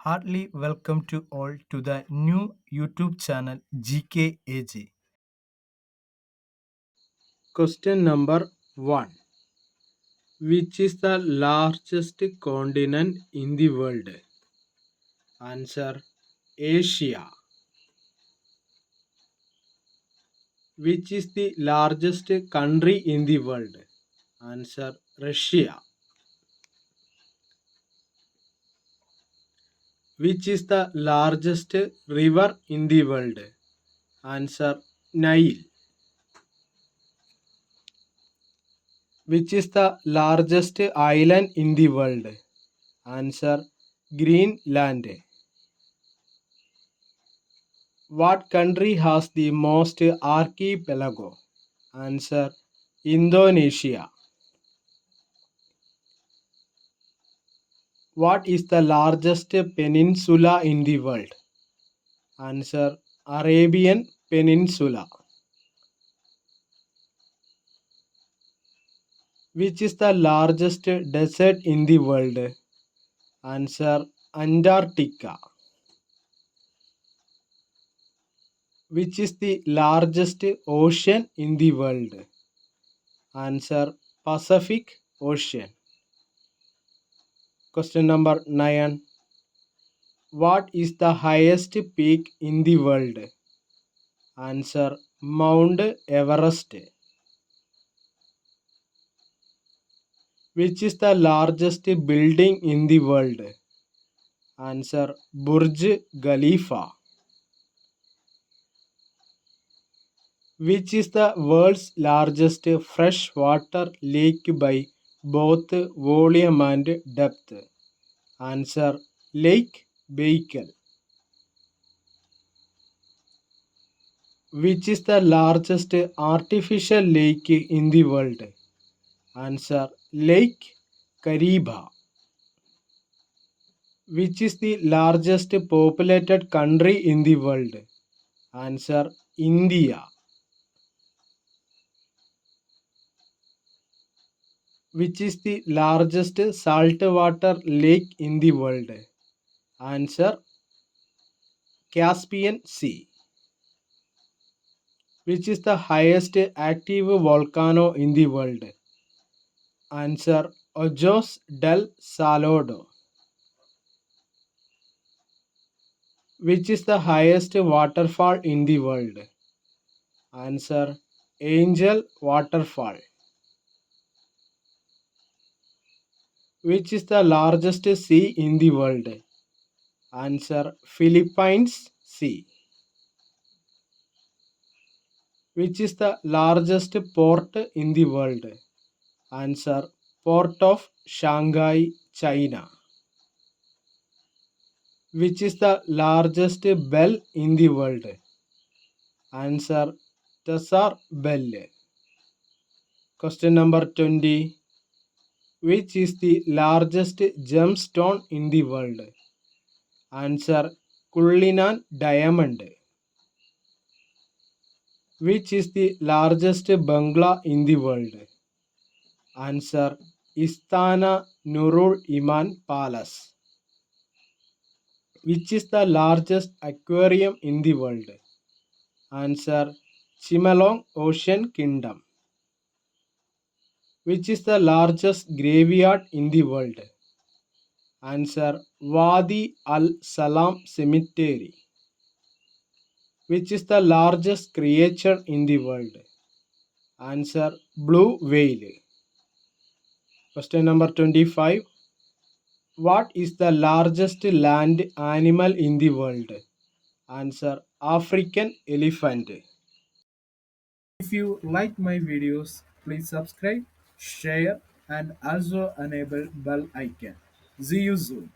Heartily welcome to all to the new YouTube channel GKAG. Question number 1. Which is the largest continent in the world? Answer: Asia. Which is the largest country in the world? Answer: Russia. Which is the largest river in the world? Answer: Nile. Which is the largest island in the world? Answer: Greenland. What country has the most archipelago? Answer: Indonesia. What is the largest peninsula in the world? Answer: Arabian Peninsula. Which is the largest desert in the world? Answer: Antarctica. Which is the largest ocean in the world? Answer: Pacific Ocean. Question number 9. What is the highest peak in the world? Answer: Mount Everest. Which is the largest building in the world? Answer: Burj Khalifa. Which is the world's largest freshwater lake by both volume and depth? Answer: Lake Baikal. Which is the largest artificial lake in the world? Answer: Lake Kariba. Which is the largest populated country in the world? Answer: India. Which is the largest saltwater lake in the world? Answer: Caspian Sea. Which is the highest active volcano in the world? Answer: Ojos del Salado. Which is the highest waterfall in the world? Answer: Angel Waterfall. Which is the largest sea in the world? Answer: Philippines Sea. Which is the largest port in the world? Answer: Port of Shanghai, China. Which is the largest bell in the world? Answer: Tasar Bell. Question number 20. Which is the largest gemstone in the world? Answer: Kullinan diamond. Which is the largest bungalow in the world? Answer: Istana Nurul Iman Palace. Which is the largest aquarium in the world? Answer: Chimelong Ocean Kingdom. Which is the largest graveyard in the world? Answer: Wadi Al Salam Cemetery. Which is the largest creature in the world? Answer: Blue whale. Question number 25. What is the largest land animal in the world? Answer: African elephant. If you like my videos, please subscribe, share, and also enable bell icon. See you soon.